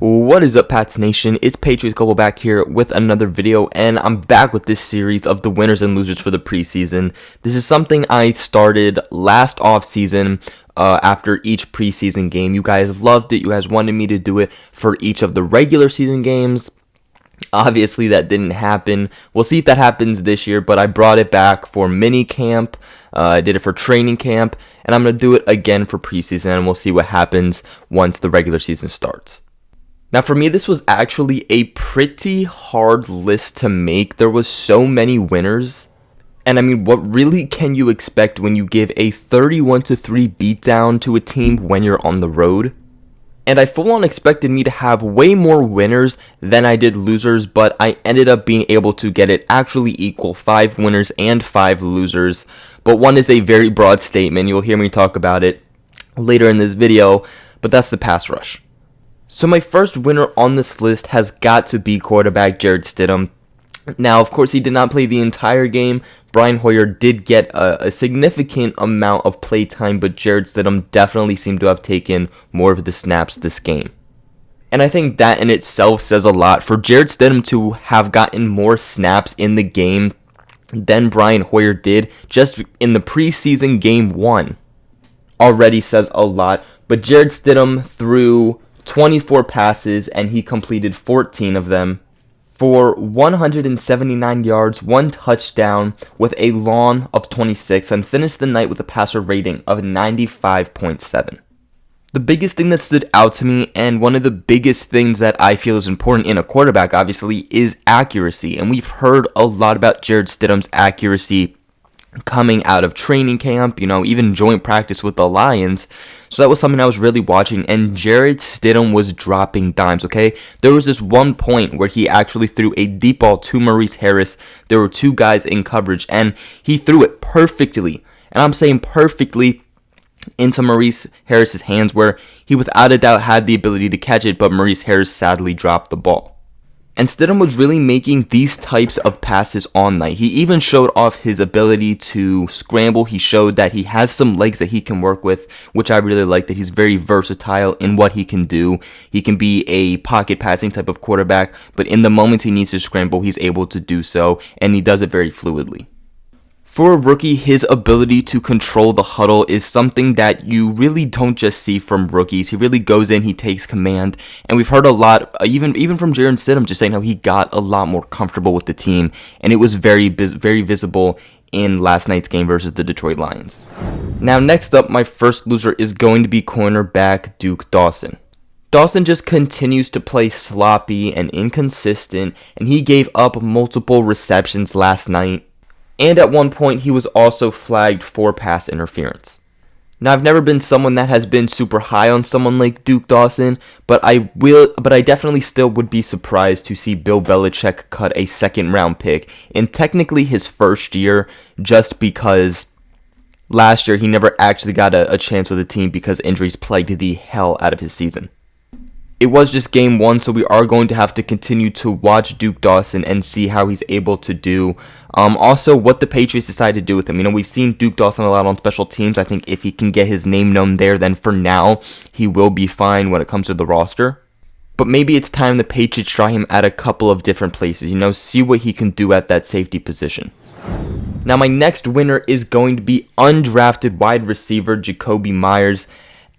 What is up, Pats Nation? It's Patriots Global back here with another video, and I'm back with this series of the winners and losers for the preseason. This is something I started last offseason after each preseason game. You guys loved it. You guys wanted me to do it for each of the regular season games. Obviously, that didn't happen. We'll see if that happens this year, but I brought it back for mini camp. I did it for training camp, and I'm going to do it again for preseason, and we'll see what happens once the regular season starts. Now, for me, this was actually a pretty hard list to make. There was so many winners. And I mean, what really can you expect when you give a 31-3 beatdown to a team when you're on the road? And I full on expected me to have way more winners than I did losers, but I ended up being able to get it actually equal, 5 winners and 5 losers. But one is a very broad statement. You'll hear me talk about it later in this video, but that's the pass rush. So my first winner on this list has got to be quarterback Jarrett Stidham. Now, of course, he did not play the entire game. Brian Hoyer did get a significant amount of play time, but Jarrett Stidham definitely seemed to have taken more of the snaps this game. And I think that in itself says a lot. For Jarrett Stidham to have gotten more snaps in the game than Brian Hoyer did just in the preseason game 1 already says a lot. But Jarrett Stidham threw 24 passes, and he completed 14 of them for 179 yards, 1 touchdown with a long of 26, and finished the night with a passer rating of 95.7. The biggest thing that stood out to me, and one of the biggest things that I feel is important in a quarterback, obviously, is accuracy. And we've heard a lot about Jarrett Stidham's accuracy coming out of training camp, even joint practice with the Lions. So that was something I was really watching, and Jarrett Stidham was dropping dimes, okay? There was this one point where he actually threw a deep ball to Maurice Harris. There were 2 guys in coverage, and he threw it perfectly, and I'm saying perfectly, into Maurice Harris's hands, where he without a doubt had the ability to catch it, but Maurice Harris sadly dropped the ball. And Stidham was really making these types of passes all night. He even showed off his ability to scramble. He showed that he has some legs that he can work with, which I really like, that he's very versatile in what he can do. He can be a pocket passing type of quarterback, but in the moments he needs to scramble, he's able to do so, and he does it very fluidly. For a rookie, his ability to control the huddle is something that you really don't just see from rookies. He really goes in, he takes command, and we've heard a lot, even from Jarrett Stidham, just saying how he got a lot more comfortable with the team, and it was very visible in last night's game versus the Detroit Lions. Now, next up, my first loser is going to be cornerback Duke Dawson. Dawson just continues to play sloppy and inconsistent, and he gave up multiple receptions last night. And at one point, he was also flagged for pass interference. Now, I've never been someone that has been super high on someone like Duke Dawson, but I definitely still would be surprised to see Bill Belichick cut a 2nd-round pick in technically his first year, just because last year he never actually got a chance with the team because injuries plagued the hell out of his season. It was just game 1, so we are going to have to continue to watch Duke Dawson and see how he's able to do. Also, what the Patriots decide to do with him. We've seen Duke Dawson a lot on special teams. I think if he can get his name known there, then for now, he will be fine when it comes to the roster. But maybe it's time the Patriots try him at a couple of different places, see what he can do at that safety position. Now, my next winner is going to be undrafted wide receiver Jacoby Myers.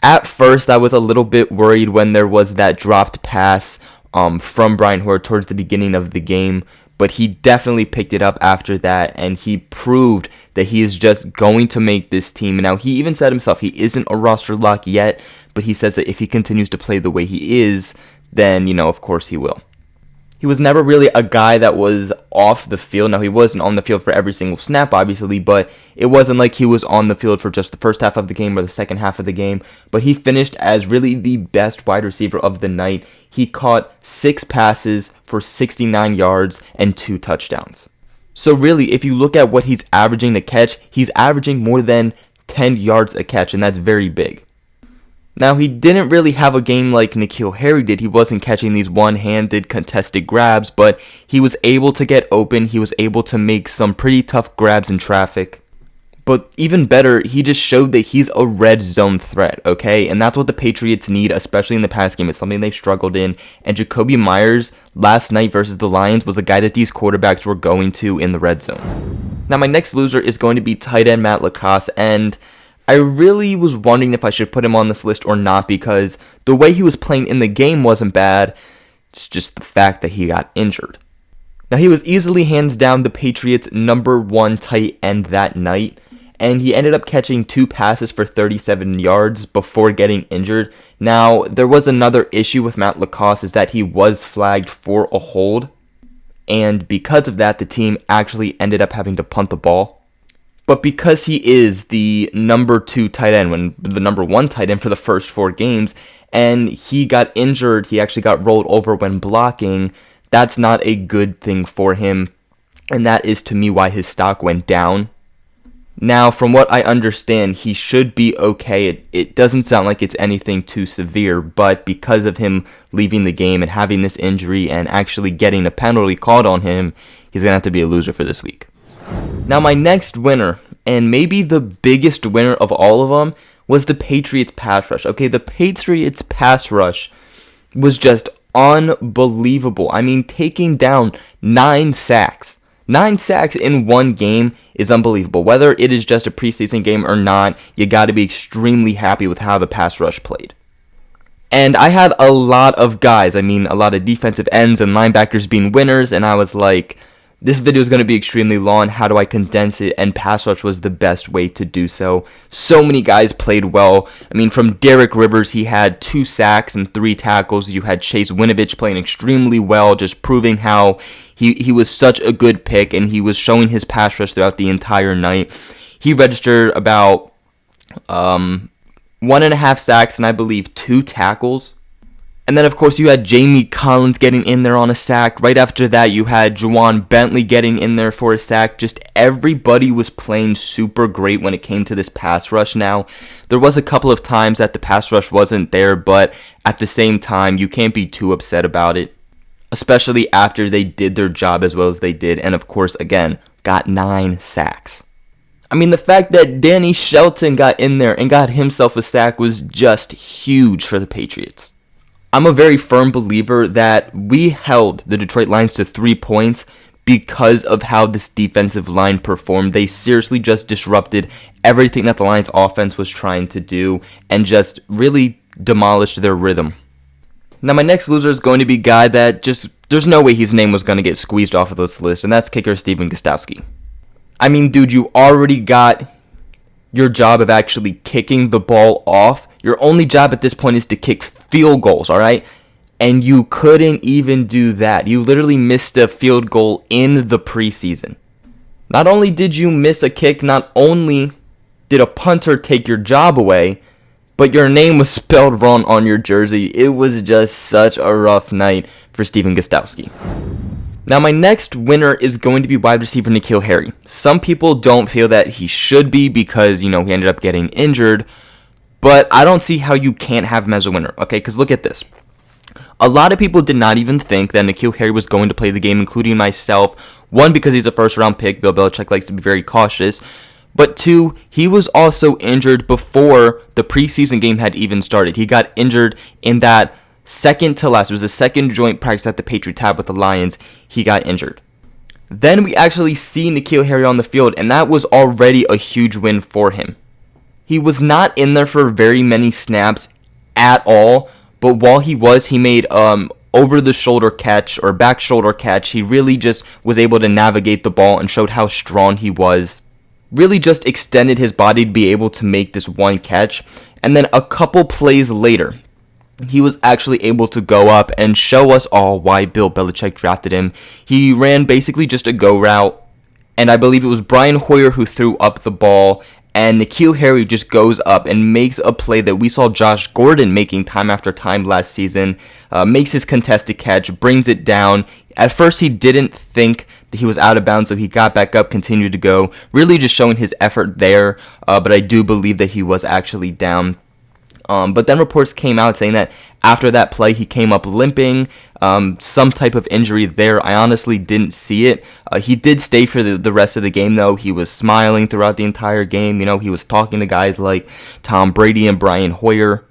At first, I was a little bit worried when there was that dropped pass from Brian Hoyer towards the beginning of the game, but he definitely picked it up after that, and he proved that he is just going to make this team. Now, he even said himself he isn't a roster lock yet, but he says that if he continues to play the way he is, then, of course he will. He was never really a guy that was off the field. Now, he wasn't on the field for every single snap, obviously, but it wasn't like he was on the field for just the first half of the game or the second half of the game. But he finished as really the best wide receiver of the night. He caught 6 passes for 69 yards and 2 touchdowns. So really, if you look at what he's averaging to catch, he's averaging more than 10 yards a catch, and that's very big. Now, he didn't really have a game like N'Keal Harry did. He wasn't catching these one-handed contested grabs, but he was able to get open. He was able to make some pretty tough grabs in traffic. But even better, he just showed that he's a red zone threat, okay? And that's what the Patriots need, especially in the pass game. It's something they struggled in. And Jacoby Myers last night versus the Lions was a guy that these quarterbacks were going to in the red zone. Now, my next loser is going to be tight end Matt LaCosse. And I really was wondering if I should put him on this list or not, because the way he was playing in the game wasn't bad. It's just the fact that he got injured. Now, he was easily hands down the Patriots' #1 tight end that night. And he ended up catching 2 passes for 37 yards before getting injured. Now, there was another issue with Matt LaCosse, is that he was flagged for a hold. And because of that, the team actually ended up having to punt the ball. But because he is the #2 tight end, when the #1 tight end for the first 4 games, and he got injured, he actually got rolled over when blocking, that's not a good thing for him. And that is, to me, why his stock went down. Now, from what I understand, he should be okay. It doesn't sound like it's anything too severe, but because of him leaving the game and having this injury and actually getting a penalty called on him, he's going to have to be a loser for this week. Now, my next winner, and maybe the biggest winner of all of them, was the Patriots pass rush. Okay, the Patriots pass rush was just unbelievable. I mean, taking down 9 sacks. 9 sacks in one game is unbelievable. Whether it is just a preseason game or not, you got to be extremely happy with how the pass rush played. And I had a lot of guys, a lot of defensive ends and linebackers being winners, and I was like, this video is going to be extremely long. How do I condense it? And pass rush was the best way to do so. So many guys played well. From Derek Rivers, he had 2 sacks and 3 tackles. You had Chase Winovich playing extremely well, just proving how he was such a good pick, and he was showing his pass rush throughout the entire night. He registered about 1.5 sacks and I believe 2 tackles. And then, of course, you had Jamie Collins getting in there on a sack. Right after that, you had Juwan Bentley getting in there for a sack. Just everybody was playing super great when it came to this pass rush. Now, there was a couple of times that the pass rush wasn't there, but at the same time, you can't be too upset about it, especially after they did their job as well as they did. And, of course, again, got 9 sacks. The fact that Danny Shelton got in there and got himself a sack was just huge for the Patriots. I'm a very firm believer that we held the Detroit Lions to 3 points because of how this defensive line performed. They seriously just disrupted everything that the Lions offense was trying to do and just really demolished their rhythm. Now, my next loser is going to be a guy that there's no way his name was going to get squeezed off of this list, and that's kicker Stephen Gostkowski. Dude, you already got your job of actually kicking the ball off. Your only job at this point is to kick field goals, all right? And you couldn't even do that. You literally missed a field goal in the preseason. Not only did you miss a kick, not only did a punter take your job away, but your name was spelled wrong on your jersey. It was just such a rough night for Stephen Gostkowski. Now, my next winner is going to be wide receiver N'Keal Harry. Some people don't feel that he should be because, he ended up getting injured. But I don't see how you can't have him as a winner, okay? Because look at this. A lot of people did not even think that N'Keal Harry was going to play the game, including myself. 1, because he's a first-round pick. Bill Belichick likes to be very cautious. But 2, he was also injured before the preseason game had even started. He got injured in that second to last. It was the second joint practice that the Patriots had with the Lions. He got injured. Then we actually see N'Keal Harry on the field, and that was already a huge win for him. He was not in there for very many snaps at all, but while he was, he made over-the-shoulder catch or back shoulder catch. He really just was able to navigate the ball and showed how strong he was. Really just extended his body to be able to make this one catch. And then a couple plays later, he was actually able to go up and show us all why Bill Belichick drafted him. He ran basically just a go route, and I believe it was Brian Hoyer who threw up the ball, and N'Keal Harry just goes up and makes a play that we saw Josh Gordon making time after time last season, makes his contested catch, brings it down. At first, he didn't think that he was out of bounds, so he got back up, continued to go, really just showing his effort there, but I do believe that he was actually down. But then reports came out saying that after that play, he came up limping, some type of injury there. I honestly didn't see it. He did stay for the rest of the game, though. He was smiling throughout the entire game. You know, he was talking to guys like Tom Brady and Brian Hoyer.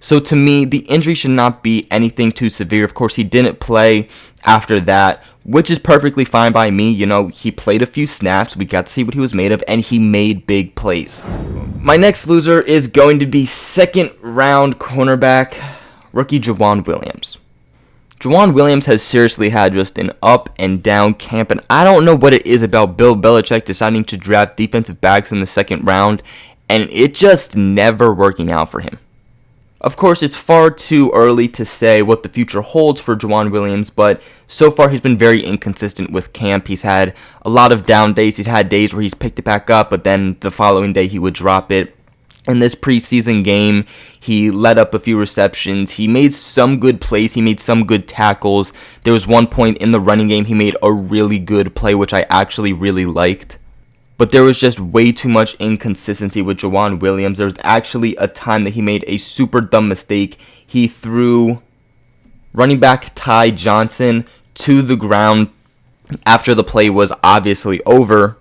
So to me, the injury should not be anything too severe. Of course, he didn't play after that, which is perfectly fine by me. You know, he played a few snaps. We got to see what he was made of, and he made big plays. My next loser is going to be second-round cornerback, rookie Juwan Williams. Juwan Williams has seriously had just an up and down camp, and I don't know what it is about Bill Belichick deciding to draft defensive backs in the second round, and it just never working out for him. Of course, it's far too early to say what the future holds for Juwan Williams, but so far he's been very inconsistent with camp. He's had a lot of down days. He's had days where he's picked it back up, but then the following day he would drop it. In this preseason game, he let up a few receptions. He made some good plays. He made some good tackles. There was one point in the running game he made a really good play, which I actually really liked. But there was just way too much inconsistency with Juwan Williams. There was actually a time that he made a super dumb mistake. He threw running back Ty Johnson to the ground after the play was obviously over,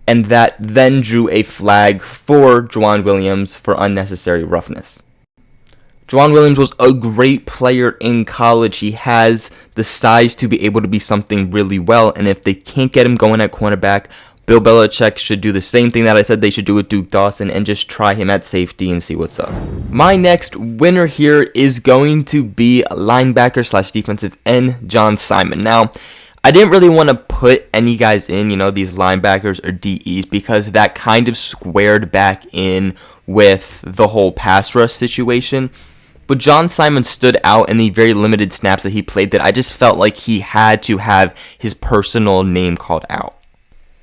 and that then drew a flag for Juwan Williams for unnecessary roughness. Juwan Williams was a great player in college. He has the size to be able to be something really well, and if they can't get him going at cornerback, Bill Belichick should do the same thing that I said they should do with Duke Dawson and just try him at safety and see what's up. My next winner here is going to be linebacker / defensive end John Simon. Now, I didn't really want to put any guys in, these linebackers or DEs, because that kind of squared back in with the whole pass rush situation. But John Simon stood out in the very limited snaps that he played that I just felt like he had to have his personal name called out.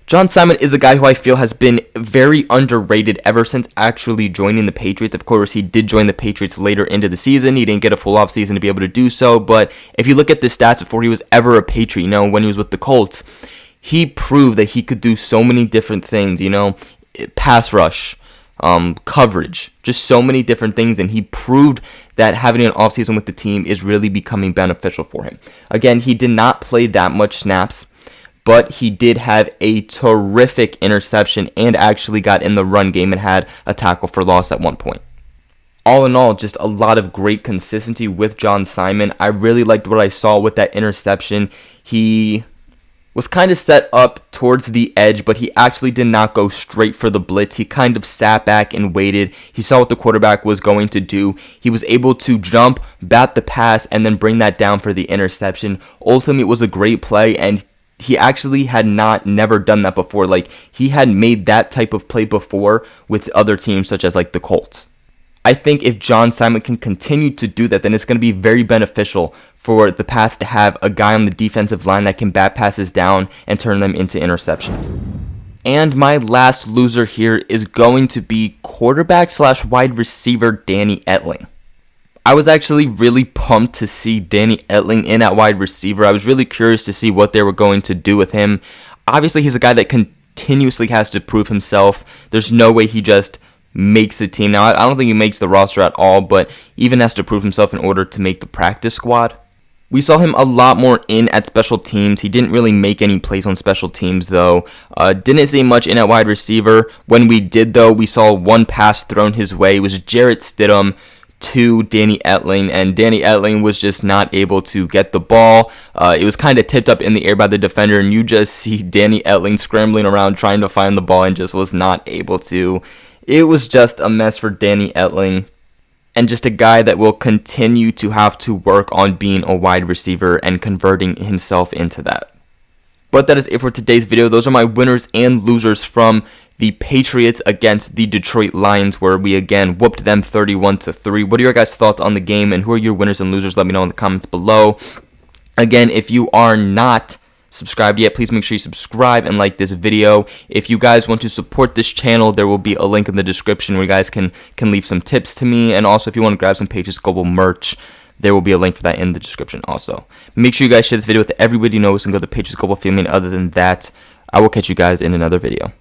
John Simon is a guy who I feel has been very underrated ever since actually joining the Patriots. Of course, he did join the Patriots later into the season. He didn't get a full offseason to be able to do so. But if you look at the stats before he was ever a Patriot, when he was with the Colts, he proved that he could do so many different things, pass rush, coverage, just so many different things. And he proved that having an offseason with the team is really becoming beneficial for him. Again, he did not play that much snaps, but he did have a terrific interception and actually got in the run game and had a tackle for loss at one point. All in all, just a lot of great consistency with John Simon. I really liked what I saw with that interception. He was kind of set up towards the edge, but he actually did not go straight for the blitz. He kind of sat back and waited. He saw what the quarterback was going to do. He was able to jump, bat the pass, and then bring that down for the interception. Ultimately, it was a great play, and he actually had never done that before. Like, he had made that type of play before with other teams such as like the Colts. I think if John Simon can continue to do that, then it's going to be very beneficial for the Pats to have a guy on the defensive line that can bat passes down and turn them into interceptions. And my last loser here is going to be quarterback / wide receiver Danny Etling. I was actually really pumped to see Danny Etling in at wide receiver. I was really curious to see what they were going to do with him. Obviously, he's a guy that continuously has to prove himself. There's no way he just makes the team. Now, I don't think he makes the roster at all, but even has to prove himself in order to make the practice squad. We saw him a lot more in at special teams. He didn't really make any plays on special teams, though. Didn't see much in at wide receiver. When we did, though, we saw one pass thrown his way. It was Jarrett Stidham to Danny Etling, and Danny Etling was just not able to get the ball. It was kind of tipped up in the air by the defender, and you just see Danny Etling scrambling around trying to find the ball and just was not able to. It was just a mess for Danny Etling, and just a guy that will continue to have to work on being a wide receiver and converting himself into that. But that is it for today's video. Those are my winners and losers from the Patriots against the Detroit Lions, where we again whooped them 31-3. What are your guys' thoughts on the game, and who are your winners and losers? Let me know in the comments below. Again, if you are not subscribed yet, please make sure you subscribe and like this video. If you guys want to support this channel, there will be a link in the description where you guys can leave some tips to me. And also, if you want to grab some Patriots Global merch, there will be a link for that in the description also. Make sure you guys share this video with everybody you know and go to the Patriots Global family. And other than that, I will catch you guys in another video.